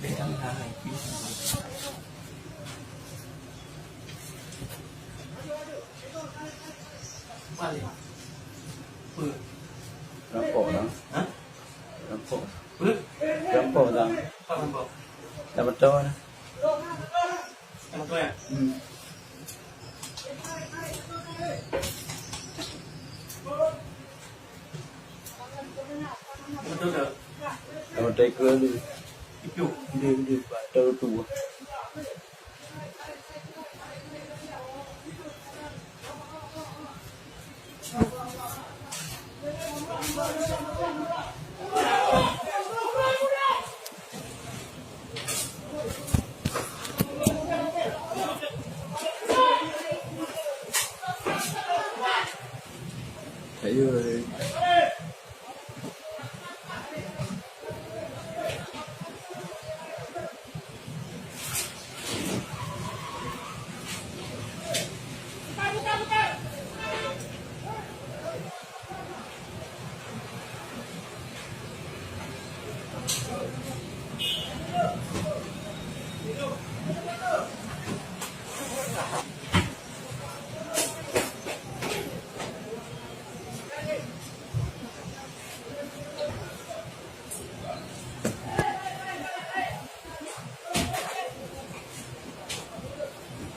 để thăm hàng này kia ba liền ừ Rampok dah. hả Rampok. ừ Rampok dah. apa rampok Dah betul dah. yang tu ya betul dah Dah betul ke dulu. itu Dia betul tu. Saya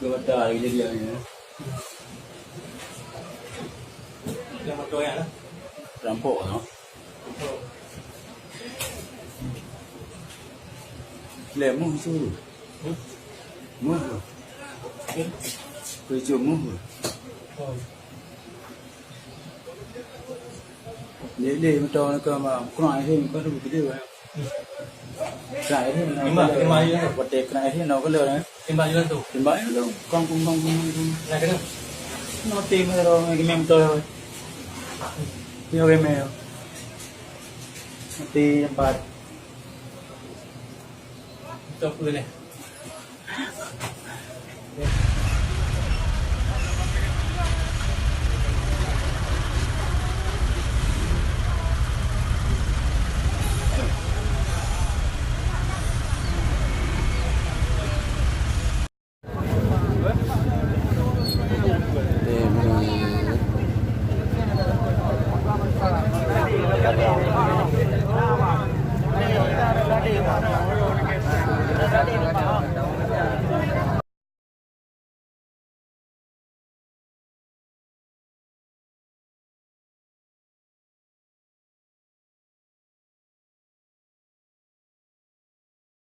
kepada lagi dia ni. yang betul ya lah Rampok tu. Lemon tu. Muh. Kerja muh. oh Dia betul ke mah. Kurang ini kau tu begitu kan. Cái thế nào cái máy đó vật đẹp này thế nào có lừa đấy em bao nhiêu lần tù thì mấy nó con này cái nào nó tìm rồi cái mèo chơi rồi nhiều cái mèo thì bạt cho cười này